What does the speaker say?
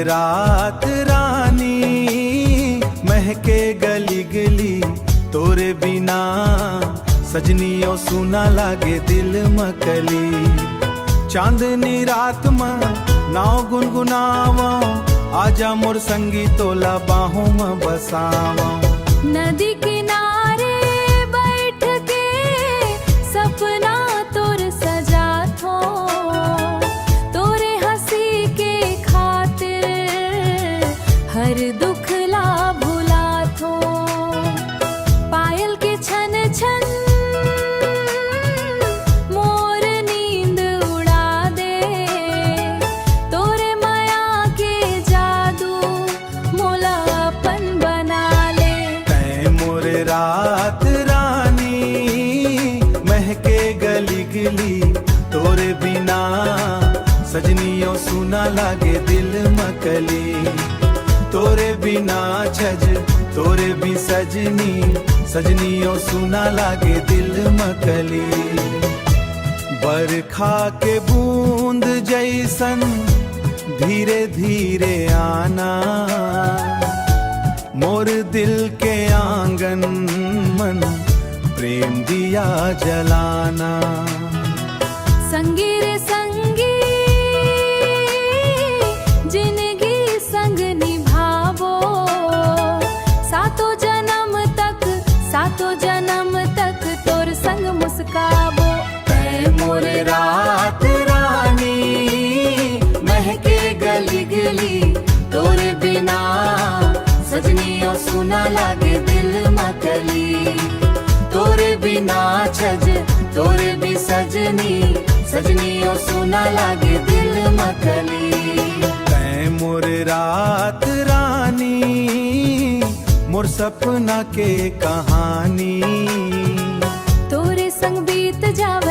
रात रानी महके गली गली तोरे बिना सजनियों सुना लागे दिल मकली। चांदनी रात में नाव गुनगुनावा आजा मोर संगी तोला बाहों में बसावा। नदी किनारे बैठ के सपना तोर सजा थो, तोरे हंसी के खातिर हर दुख ला भुला थो। पायल के छन छन मोर नींद उड़ा दे, तोरे माया के जादू मोला अपन बना ले। तै मोरे रात रानी महके गली गली तोरे बिना सजनियों सुना लागे दिल मकली। तोरे बिना छज तोरे भी सजनी सजनियों सुना लागे दिल मकली। बरखा के बूंद जैसन धीरे धीरे आना, मोर दिल के आंगन मन प्रेम दिया जलाना। संगी रे संगी जिंदगी संग निभावो, सातों जन्म तक तोर संग मुस्काबो। तै मोरे रात रानी महके गली गली तोरे बिना सजनियों सुना लागे दिल मकली। तोरे बिना छज तोरे भी सजनी सजनियों सुना लागे दिल मकली। तै मोरे रात रानी मोर सपना के कहानी तोरे संग बीत जावे